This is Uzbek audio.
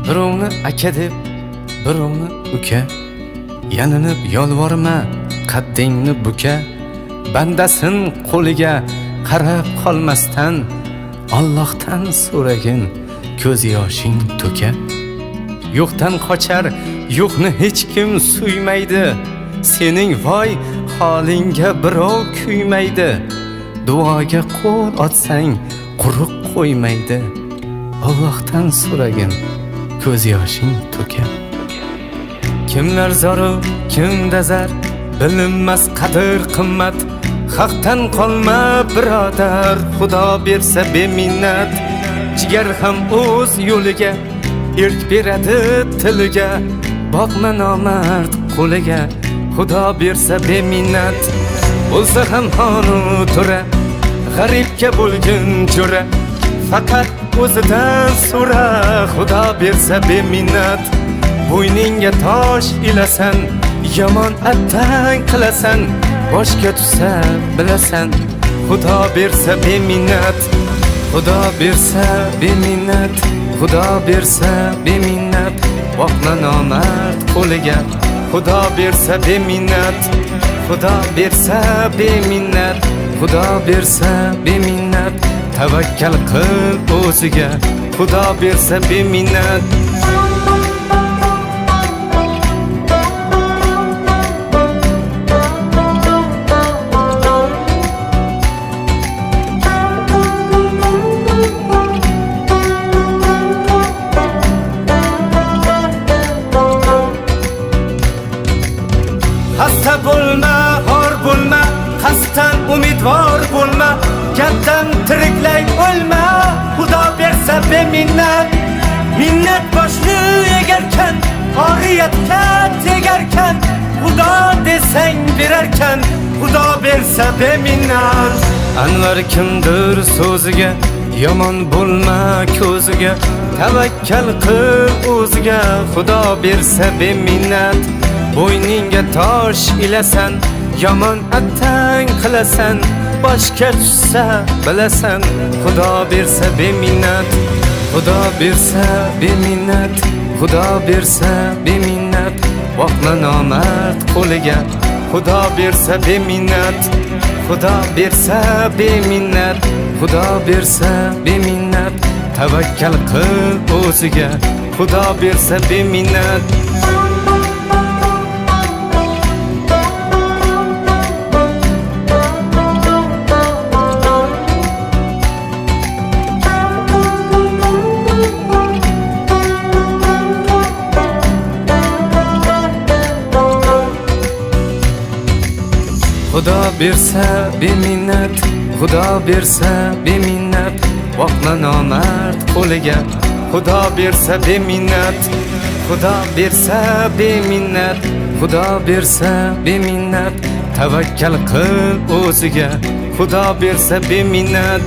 Birovni aka deb, birovni uka, yalinib yolvorma, qaddingni buka. Bandasin qo'liga qarab qolmasdan, Allohdan so'ragin, ko'z yoshing to'ka. Yo'qdan qochar, yo'qni hech kim suymaydi. Sening voy holingga birov kuymaydi. Duoga qo'l otsang, quruq qo'ymaydi. Allohdan so'ragin, ko'z yoshing to'ka. Kimlar zoru, kimda zar, bilinmas qadr qimmat. Haqdan qolma birodar, Xudo bersa beminnat. Jigar ham o'z yo'liga, erk beradi tiliga. Boqma nomard qo'liga, Xudo bersa beminnat. Bo'lsa ham xonu to'ra, g'aribga bo'lgin jo'ra. Faqat o'zidan so'ra, Xudo bersa beminnat. Bo'yningga tosh ilasan, yomon attang qilasan. Boshga tushsa bilasan, Xudo bersa beminnat. Xudo bersa beminnat, Xudo bersa beminnat. Boqma nomard qo'liga, Xudo bersa beminnat. Xudo bersa beminnat, Xudo bersa beminnat. Tavakkal qil o'ziga, Xudo bersa beminnat. Hasta bo'lma, xor bo'lma, qasddan umidvor bo'lma. Gapdan tiriklay o'lma, Xudo bersa beminnat. Minnat boshni egarkan, oriyatga tegarkan. Xudo desang berarkan, Xudo bersa beminnat. Anvar kimdir so'ziga, yomon bo'lma ko'ziga. Tavakkal qil o'ziga, Xudo bersa beminnat. Bo'yningga tosh ilasan, yomon attang qilasan. Boshga tushsa bilasan, Xudo bersa beminnat. Xudo bersa beminnat, Xudo bersa beminnat. Boqma nomard qo'liga, Xudo bersa beminnat. Xudo bersa beminnat, Xudo bersa beminnat. Tavakkal qil o'ziga, Xudo bersa beminnat. Xudo bersa beminnat, Xudo bersa beminnat. Boqma nomard qo'liga, Xudo bersa beminnat. Xudo bersa beminnat, Xudo bersa beminnat. Tavakkal qil o'ziga, Xudo bersa beminnat.